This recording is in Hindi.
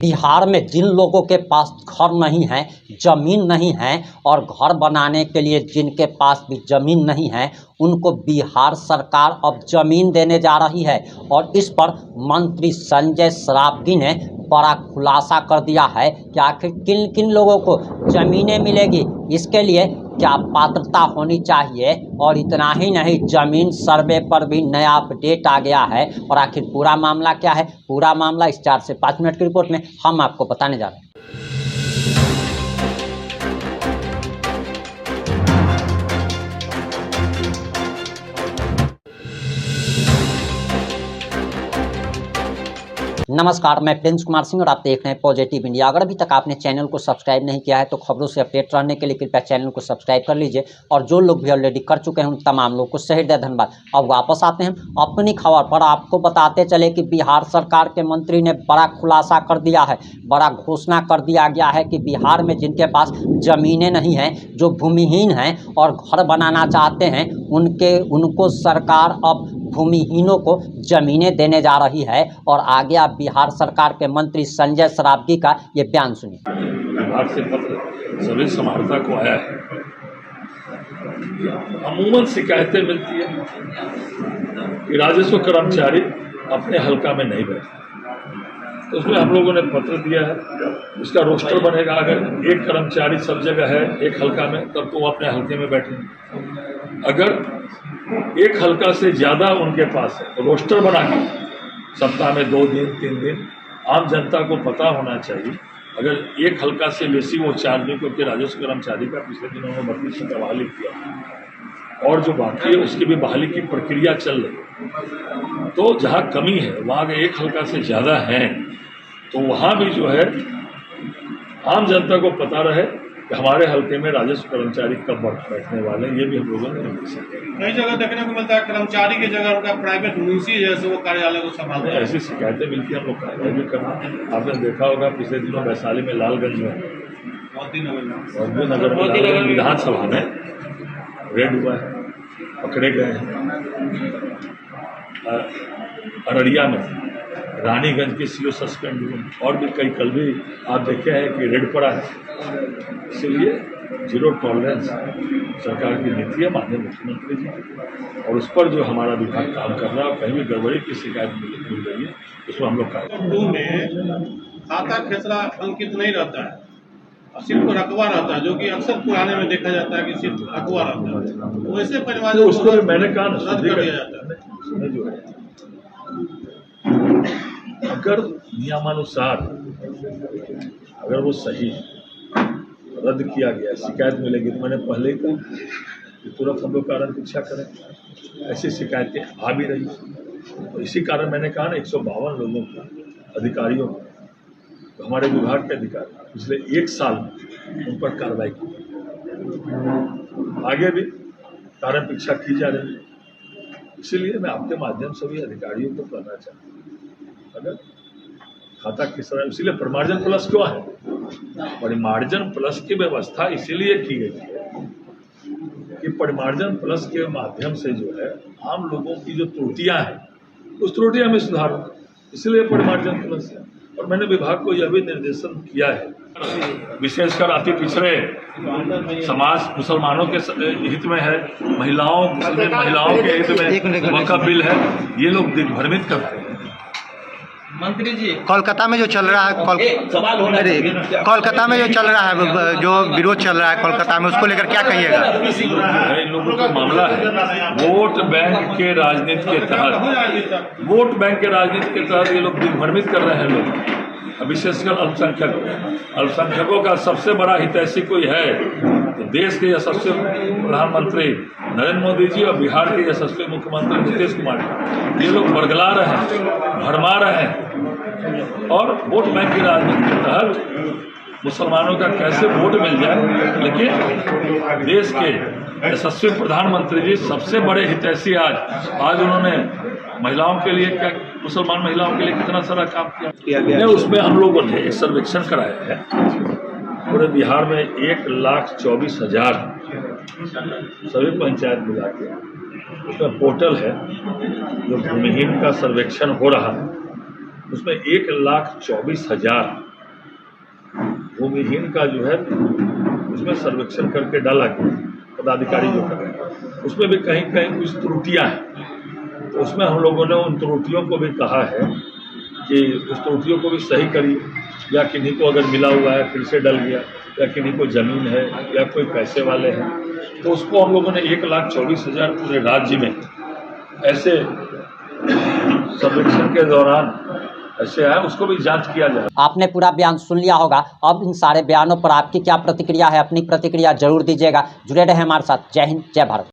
बिहार में जिन लोगों के पास घर नहीं है, ज़मीन नहीं है और घर बनाने के लिए जिनके पास भी ज़मीन नहीं है, उनको बिहार सरकार अब ज़मीन देने जा रही है। और इस पर मंत्री संजय सरावगी ने बड़ा खुलासा कर दिया है कि आखिर किन किन लोगों को ज़मीनें मिलेगी, इसके लिए क्या पात्रता होनी चाहिए। और इतना ही नहीं, ज़मीन सर्वे पर भी नया अपडेट आ गया है। और आखिर पूरा मामला क्या है, पूरा मामला इस 4 से 5 मिनट की रिपोर्ट में हम आपको बताने जा रहे हैं। नमस्कार, मैं प्रिंस कुमार सिंह और आप देख रहे हैं पॉजिटिव इंडिया। अगर अभी तक आपने चैनल को सब्सक्राइब नहीं किया है तो खबरों से अपडेट रहने के लिए कृपया चैनल को सब्सक्राइब कर लीजिए। और जो लोग भी ऑलरेडी कर चुके हैं उन तमाम लोगों को सही धन्यवाद। अब वापस आते हैं अपनी खबर पर। आपको बताते चले कि बिहार सरकार के मंत्री ने बड़ा खुलासा कर दिया है, बड़ा घोषणा कर दिया गया है कि बिहार में जिनके पास ज़मीनें नहीं हैं, जो भूमिहीन हैं और घर बनाना चाहते हैं, उनको सरकार अब भूमिहीनों को ज़मीनें देने जा रही है। और आगे आप बिहार सरकार के मंत्री संजय सरावगी का ये बयान सुनिए। विभाग से पत्र सभी समाहर्ता को आया है। अमूमन शिकायतें मिलती है कि राजस्व कर्मचारी अपने हल्का में नहीं बैठते, तो उसमें हम लोगों ने पत्र दिया है। उसका रोस्टर बनेगा। अगर एक कर्मचारी सब जगह है एक हल्का में, तब तो वो अपने हल्के में बैठेंगे। अगर एक हल्का से ज़्यादा उनके पास है तो रोस्टर बना के सप्ताह में 2 दिन 3 दिन आम जनता को पता होना चाहिए। अगर एक हल्का से बेसी वो 4 दिन, क्योंकि राजस्व कर्मचारी का पिछले दिनों में 32 का बहाली किया और जो बाकी है उसकी भी बहाली की प्रक्रिया चल रही है। तो जहाँ कमी है वहाँ अगर एक हल्का से ज़्यादा है तो वहाँ भी जो है आम जनता को पता रहे कि हमारे हल्के में राजस्व कर्मचारी कब बैठने वाले हैं। ये भी हम लोगों ने कई जगह देखने को मिलता है कर्मचारी की जगह उनका प्राइवेट मुंशी जैसे वो कार्यालय को संभालते हैं। ऐसी शिकायतें मिलती है, हम लोग कार्रवाई भी करना। आपने देखा होगा पिछले दिनों वैशाली में लालगंज में मोदी नगर विधानसभा में रेड हुआ है, पकड़े गए हैं। अररिया में रानीगंज के सीओ सस्पेंड हुए और भी कई कल भी आप देखे हैं कि रेड पड़ा है। इसलिए जीरो टॉलरेंस सरकार की नीति है माननीय मुख्यमंत्री जी, और उस पर जो हमारा विभाग काम कर रहा है, कहीं भी गड़बड़ी की शिकायत मिल रही है उसमें हम लोग खाता खेसरा अंकित नहीं रहता है, सिर्फ रकबा रहता है, जो कि अक्सर पुराने में देखा जाता है कि सिर्फ रकबा रहता है। वैसे परिवार उसको भी मैंने कहा रद्द कर दिया जाता है। अगर नियमानुसार अगर वो सही रद्द किया गया, शिकायत मिलेगी तो मैंने पहले ही कहा कि तुरंत हम लोग कारण पीछा करें। ऐसी शिकायतें आ भी रही, तो इसी कारण मैंने कहा ना 152 लोगों को, अधिकारियों को, तो हमारे विभाग के अधिकारी पिछले 1 साल में उन पर कार्रवाई की, आगे भी कारण पीछा की जा रही है। इसीलिए मैं आपके माध्यम से भी अधिकारियों को कहना चाहता हूँ, अगर खाता किस तरह, इसीलिए परिमार्जन प्लस क्यों है? परिमार्जन प्लस की व्यवस्था इसीलिए की गई है कि परिमार्जन प्लस के माध्यम से जो है आम लोगों की जो त्रुटियां हैं उस त्रुटियां में सुधार हो, इसलिए परिमार्जन प्लस है। और मैंने विभाग को यह भी निर्देशन किया है, विशेषकर अति पिछड़े समाज मुसलमानों के हित में है, मुस्लिम महिलाओं के हित में वक्फ बिल है, ये लोग दिग्भ्रमित करते हैं। मंत्री जी, कोलकाता में जो चल रहा है कोलकाता में जो चल रहा है, जो विरोध चल रहा है कोलकाता में, उसको लेकर क्या कहिएगा? इन लोगों का मामला है वोट बैंक के राजनीति के तहत, वोट बैंक के राजनीति के तहत ये लोग दिग्भ्रमित कर रहे हैं लोग, विशेषकर अल्पसंख्यकों का सबसे बड़ा हितैषी कोई है तो देश के यशस्वी प्रधानमंत्री नरेंद्र मोदी जी और बिहार के यशस्वी मुख्यमंत्री नीतीश कुमार, ये लोग बरगला रहे हैं, भरमा रहे हैं और वोट बैंक की राजनीति के तहत मुसलमानों का कैसे वोट मिल जाए। लेकिन देश के यशस्वी प्रधानमंत्री जी सबसे बड़े हितैषी आज उन्होंने महिलाओं के लिए क्या, मुसलमान महिलाओं के लिए कितना सारा काम किया गया। उसमें हम लोगों ने एक सर्वेक्षण कराया है पूरे बिहार में 1,24,000 सभी पंचायत मिला के, उसमें पोर्टल है जो भूमिहीन का सर्वेक्षण हो रहा है, उसमें 1,24,000 भूमिहीन का जो है उसमें सर्वेक्षण करके डाला गया, पदाधिकारी जो कर रहे हैं उसमें भी कहीं कहीं कुछ त्रुटियां हैं। तो उसमें हम लोगों ने उन त्रुटियों को भी कहा है कि उस त्रुटियों को भी सही करिए, या किन्हीं को अगर मिला हुआ है फिर से डल गया, या किन्हीं को ज़मीन है या कोई पैसे वाले हैं, तो उसको हम लोगों ने 1,24,000 पूरे राज्य में ऐसे सर्वेक्षण के दौरान ऐसे है, उसको भी जांच किया जाए। आपने पूरा बयान सुन लिया होगा। अब इन सारे बयानों पर आपकी क्या प्रतिक्रिया है, अपनी प्रतिक्रिया जरूर दीजिएगा। जुड़े रहे हमारे साथ। जय हिंद, जय भारत।